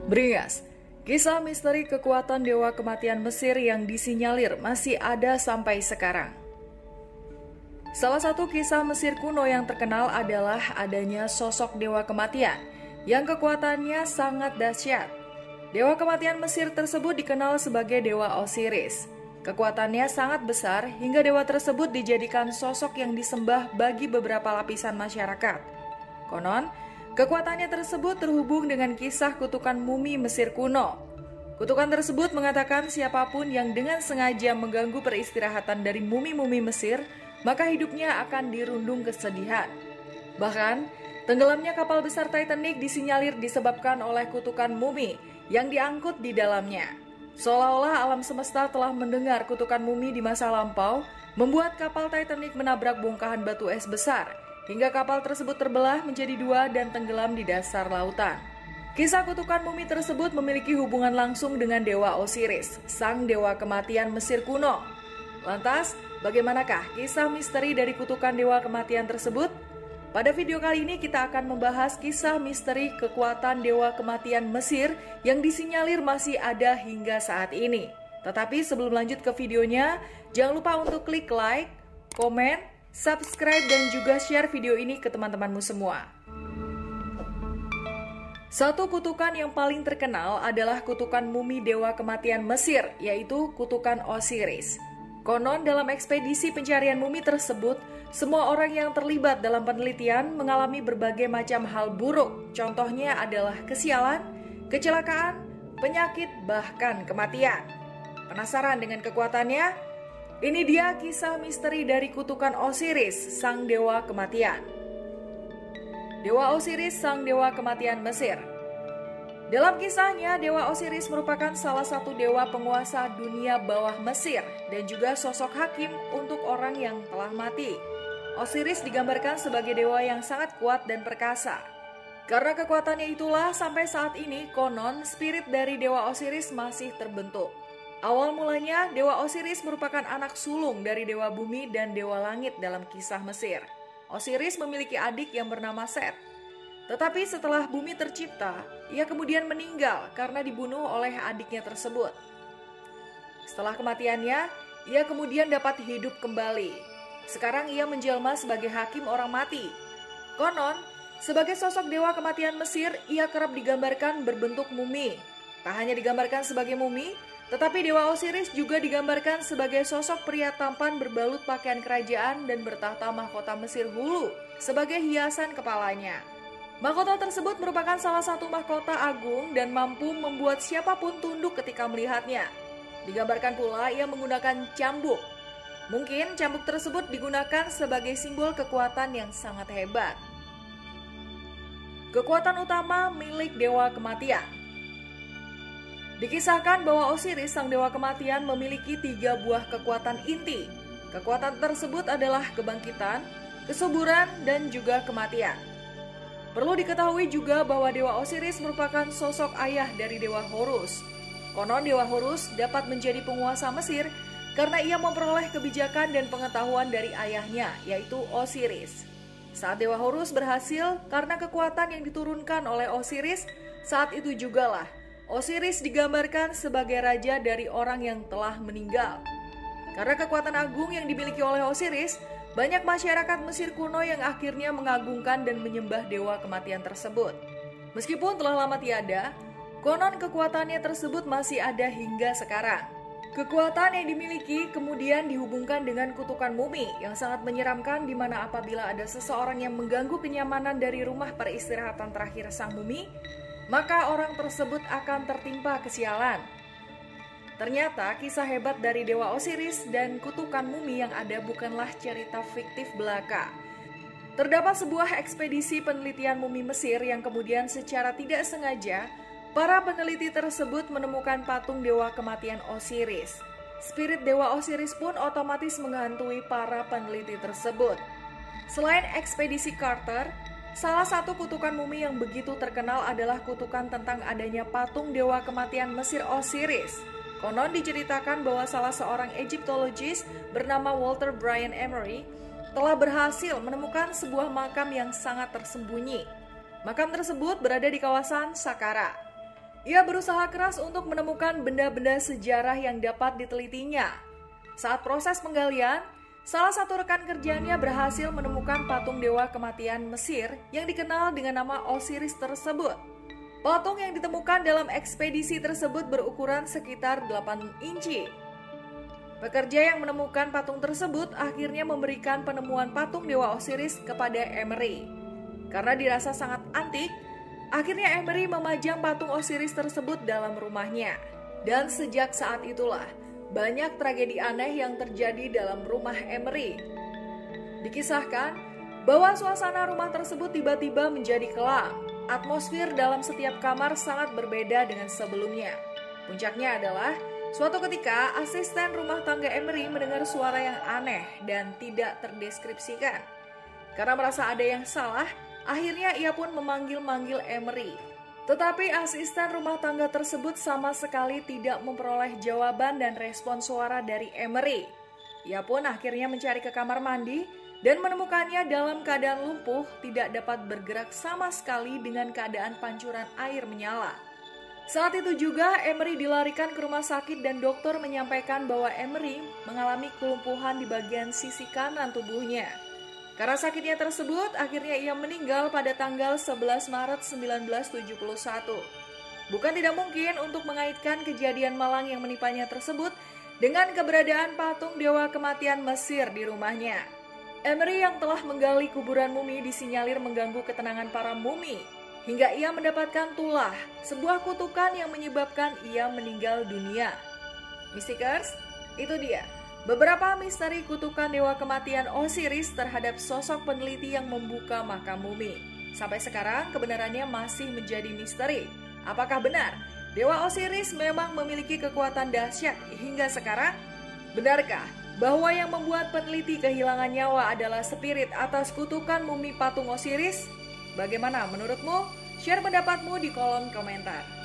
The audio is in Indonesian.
Beringas, kisah misteri kekuatan dewa kematian Mesir yang disinyalir masih ada sampai sekarang. Salah satu kisah Mesir kuno yang terkenal adalah adanya sosok dewa kematian yang kekuatannya sangat dahsyat. Dewa kematian Mesir tersebut dikenal sebagai Dewa Osiris. Kekuatannya sangat besar hingga dewa tersebut dijadikan sosok yang disembah bagi beberapa lapisan masyarakat. Konon, kekuatannya tersebut terhubung dengan kisah kutukan mumi Mesir kuno. Kutukan tersebut mengatakan siapapun yang dengan sengaja mengganggu peristirahatan dari mumi-mumi Mesir, maka hidupnya akan dirundung kesedihan. Bahkan, tenggelamnya kapal besar Titanic disinyalir disebabkan oleh kutukan mumi yang diangkut di dalamnya. Seolah-olah alam semesta telah mendengar kutukan mumi di masa lampau, membuat kapal Titanic menabrak bongkahan batu es besar, hingga kapal tersebut terbelah menjadi dua dan tenggelam di dasar lautan. Kisah kutukan mumi tersebut memiliki hubungan langsung dengan Dewa Osiris, sang dewa kematian Mesir kuno. Lantas, bagaimanakah kisah misteri dari kutukan dewa kematian tersebut? Pada video kali ini kita akan membahas kisah misteri kekuatan dewa kematian Mesir yang disinyalir masih ada hingga saat ini. Tetapi sebelum lanjut ke videonya, jangan lupa untuk klik like, komen, subscribe, dan juga share video ini ke teman-temanmu semua. Satu kutukan yang paling terkenal adalah kutukan mumi dewa kematian Mesir, yaitu kutukan Osiris. Konon dalam ekspedisi pencarian mumi tersebut, semua orang yang terlibat dalam penelitian mengalami berbagai macam hal buruk. Contohnya adalah kesialan, kecelakaan, penyakit, bahkan kematian. Penasaran dengan kekuatannya? Ini dia kisah misteri dari kutukan Osiris, sang dewa kematian. Dewa Osiris, sang dewa kematian Mesir. Dalam kisahnya, Dewa Osiris merupakan salah satu dewa penguasa dunia bawah Mesir dan juga sosok hakim untuk orang yang telah mati. Osiris digambarkan sebagai dewa yang sangat kuat dan perkasa. Karena kekuatannya itulah sampai saat ini konon spirit dari Dewa Osiris masih terbentuk. Awal mulanya, Dewa Osiris merupakan anak sulung dari Dewa Bumi dan Dewa Langit dalam kisah Mesir. Osiris memiliki adik yang bernama Set. Tetapi setelah bumi tercipta, ia kemudian meninggal karena dibunuh oleh adiknya tersebut. Setelah kematiannya, ia kemudian dapat hidup kembali. Sekarang ia menjelma sebagai hakim orang mati. Konon, sebagai sosok dewa kematian Mesir, ia kerap digambarkan berbentuk mumi. Tak hanya digambarkan sebagai mumi, tetapi Dewa Osiris juga digambarkan sebagai sosok pria tampan berbalut pakaian kerajaan dan bertahta mahkota Mesir Hulu sebagai hiasan kepalanya. Mahkota tersebut merupakan salah satu mahkota agung dan mampu membuat siapapun tunduk ketika melihatnya. Digambarkan pula ia menggunakan cambuk. Mungkin cambuk tersebut digunakan sebagai simbol kekuatan yang sangat hebat. Kekuatan utama milik dewa kematian. Dikisahkan bahwa Osiris, sang dewa kematian, memiliki 3 buah kekuatan inti. Kekuatan tersebut adalah kebangkitan, kesuburan, dan juga kematian. Perlu diketahui juga bahwa Dewa Osiris merupakan sosok ayah dari Dewa Horus. Konon Dewa Horus dapat menjadi penguasa Mesir karena ia memperoleh kebijakan dan pengetahuan dari ayahnya, yaitu Osiris. Saat Dewa Horus berhasil karena kekuatan yang diturunkan oleh Osiris, saat itu jugalah Osiris digambarkan sebagai raja dari orang yang telah meninggal. Karena kekuatan agung yang dimiliki oleh Osiris, banyak masyarakat Mesir kuno yang akhirnya mengagungkan dan menyembah dewa kematian tersebut. Meskipun telah lama tiada, konon kekuatannya tersebut masih ada hingga sekarang. Kekuatan yang dimiliki kemudian dihubungkan dengan kutukan mumi yang sangat menyeramkan, di mana apabila ada seseorang yang mengganggu kenyamanan dari rumah peristirahatan terakhir sang mumi, maka orang tersebut akan tertimpa kesialan. Ternyata kisah hebat dari Dewa Osiris dan kutukan mumi yang ada bukanlah cerita fiktif belaka. Terdapat sebuah ekspedisi penelitian mumi Mesir yang kemudian secara tidak sengaja, para peneliti tersebut menemukan patung dewa kematian Osiris. Spirit Dewa Osiris pun otomatis menghantui para peneliti tersebut. Selain ekspedisi Carter, salah satu kutukan mumi yang begitu terkenal adalah kutukan tentang adanya patung dewa kematian Mesir Osiris. Konon diceritakan bahwa salah seorang Egyptologis bernama Walter Brian Emery telah berhasil menemukan sebuah makam yang sangat tersembunyi. Makam tersebut berada di kawasan Saqqara. Ia berusaha keras untuk menemukan benda-benda sejarah yang dapat ditelitinya. Saat proses penggalian, salah satu rekan kerjanya berhasil menemukan patung dewa kematian Mesir yang dikenal dengan nama Osiris tersebut. Patung yang ditemukan dalam ekspedisi tersebut berukuran sekitar 8 inci. Pekerja yang menemukan patung tersebut akhirnya memberikan penemuan patung Dewa Osiris kepada Emery. Karena dirasa sangat antik, akhirnya Emery memajang patung Osiris tersebut dalam rumahnya. Dan sejak saat itulah, banyak tragedi aneh yang terjadi dalam rumah Emery. Dikisahkan bahwa suasana rumah tersebut tiba-tiba menjadi kelam. Atmosfer dalam setiap kamar sangat berbeda dengan sebelumnya. Puncaknya adalah suatu ketika, asisten rumah tangga Emery mendengar suara yang aneh dan tidak terdeskripsikan. Karena merasa ada yang salah, akhirnya ia pun memanggil-manggil Emery. Tetapi asisten rumah tangga tersebut sama sekali tidak memperoleh jawaban dan respon suara dari Emery. Ia pun akhirnya mencari ke kamar mandi dan menemukannya dalam keadaan lumpuh, tidak dapat bergerak sama sekali dengan keadaan pancuran air menyala. Saat itu juga Emery dilarikan ke rumah sakit dan dokter menyampaikan bahwa Emery mengalami kelumpuhan di bagian sisi kanan tubuhnya. Karena sakitnya tersebut, akhirnya ia meninggal pada tanggal 11 Maret 1971. Bukan tidak mungkin untuk mengaitkan kejadian malang yang menipanya tersebut dengan keberadaan patung dewa kematian Mesir di rumahnya. Emery yang telah menggali kuburan mumi disinyalir mengganggu ketenangan para mumi, hingga ia mendapatkan tulah, sebuah kutukan yang menyebabkan ia meninggal dunia. Mystikers, itu dia beberapa misteri kutukan dewa kematian Osiris terhadap sosok peneliti yang membuka makam mumi. Sampai sekarang kebenarannya masih menjadi misteri. Apakah benar Dewa Osiris memang memiliki kekuatan dahsyat hingga sekarang? Benarkah bahwa yang membuat peneliti kehilangan nyawa adalah spirit atas kutukan mumi patung Osiris? Bagaimana menurutmu? Share pendapatmu di kolom komentar.